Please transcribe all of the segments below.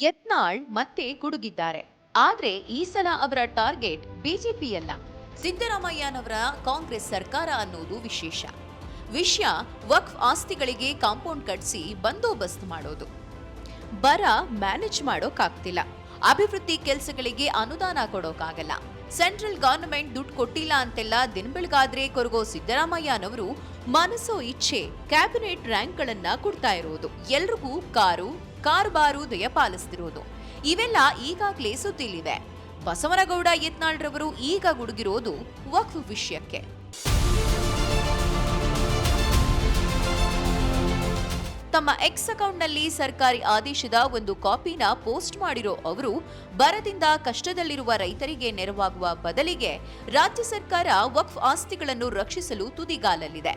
ಯತ್ನಾಳ್ ಮತ್ತೆ ಗುಡುಗಿದ್ದಾರೆ. ಆದ್ರೆ ಈ ಸಲ ಅವರ ಟಾರ್ಗೆಟ್ ಬಿಜೆಪಿಯಲ್ಲ, ಸಿದ್ದರಾಮಯ್ಯನವರ ಕಾಂಗ್ರೆಸ್ ಸರ್ಕಾರ ಅನ್ನೋದು ವಿಶೇಷ. ವಿಷಯ ವಕ್ಫ್ ಆಸ್ತಿಗಳಿಗೆ ಕಾಂಪೌಂಡ್ ಕಟ್ಸಿ ಬಂದೋಬಸ್ತ್ ಮಾಡೋದು. ಬರ ಮ್ಯಾನೇಜ್ ಮಾಡೋಕ್ಕಾಗ್ತಿಲ್ಲ, ಅಭಿವೃದ್ಧಿ ಕೆಲಸಗಳಿಗೆ ಅನುದಾನ ಕೊಡೋಕ್ಕಾಗಲ್ಲ, ಸೆಂಟ್ರಲ್ ಗವರ್ನಮೆಂಟ್ ದುಡ್ಡು ಕೊಟ್ಟಿಲ್ಲ ಅಂತೆಲ್ಲ ದಿನಬೆಳಗಾದ್ರೆ ಕೊರಗೋ ಸಿದ್ದರಾಮಯ್ಯನವರು ಮನಸೋ ಇಚ್ಛೆ ಕ್ಯಾಬಿನೆಟ್ ರ್ಯಾಂಕ್ಗಳನ್ನ ಕೊಡ್ತಾ ಇರೋದು, ಎಲ್ರಿಗೂ ಕಾರುಬಾರು ದಯಪಾಲಿಸ್ತಿರೋದು, ಇವೆಲ್ಲ ಈಗಾಗಲೇ ಸುದ್ದಿಲಿವೆ. ಬಸವನಗೌಡ ಯತ್ನಾಳ್ರವರು ಈಗ ಗುಡುಗಿರೋದು ವಕ್ಫ್ ವಿಷಯಕ್ಕೆ. ತಮ್ಮ ಎಕ್ಸ್ ಅಕೌಂಟ್ನಲ್ಲಿ ಸರ್ಕಾರಿ ಆದೇಶದ ಒಂದು ಕಾಪಿನ ಪೋಸ್ಟ್ ಮಾಡಿರೋ ಅವರು ಬರದಿಂದ ಕಷ್ಟದಲ್ಲಿರುವ ರೈತರಿಗೆ ನೆರವಾಗುವ ಬದಲಿಗೆ ರಾಜ್ಯ ಸರ್ಕಾರ ವಕ್ಫ್ ಆಸ್ತಿಗಳನ್ನು ರಕ್ಷಿಸಲು ತುದಿಗಾಲಲ್ಲಿದೆ.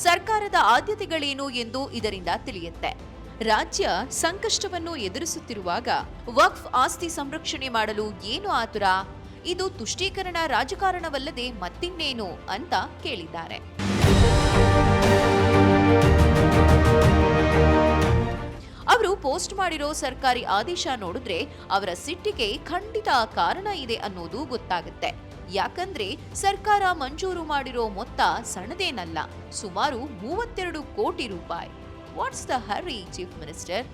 ಸರ್ಕಾರದ ಆದ್ಯತೆಗಳೇನು ಎಂದು ಇದರಿಂದ ತಿಳಿಯುತ್ತೆ. ರಾಜ್ಯ ಸಂಕಷ್ಟವನ್ನು ಎದುರಿಸುತ್ತಿರುವಾಗ ವಕ್ಫ್ ಆಸ್ತಿ ಸಂರಕ್ಷಣೆ ಮಾಡಲು ಏನು ಆತುರ? ಇದು ತುಷ್ಟೀಕರಣ ರಾಜಕಾರಣವಲ್ಲದೆ ಮತ್ತಿನ್ನೇನು ಅಂತ ಕೇಳಿದ್ದಾರೆ. ಅವರು ಪೋಸ್ಟ್ ಮಾಡಿರೋ ಸರ್ಕಾರಿ ಆದೇಶ ನೋಡಿದ್ರೆ ಅವರ ಸಿಟ್ಟಿಗೆ ಖಂಡಿತ ಕಾರಣ ಇದೆ ಅನ್ನೋದು ಗೊತ್ತಾಗುತ್ತೆ. ಯಾಕಂದ್ರೆ ಸರ್ಕಾರ ಮಂಜೂರು ಮಾಡಿರೋ ಮೊತ್ತ ಸಣ್ಣದೇನಲ್ಲ, ಸುಮಾರು 32 ಕೋಟಿ ರೂಪಾಯಿ. What's the Hari, chief minister?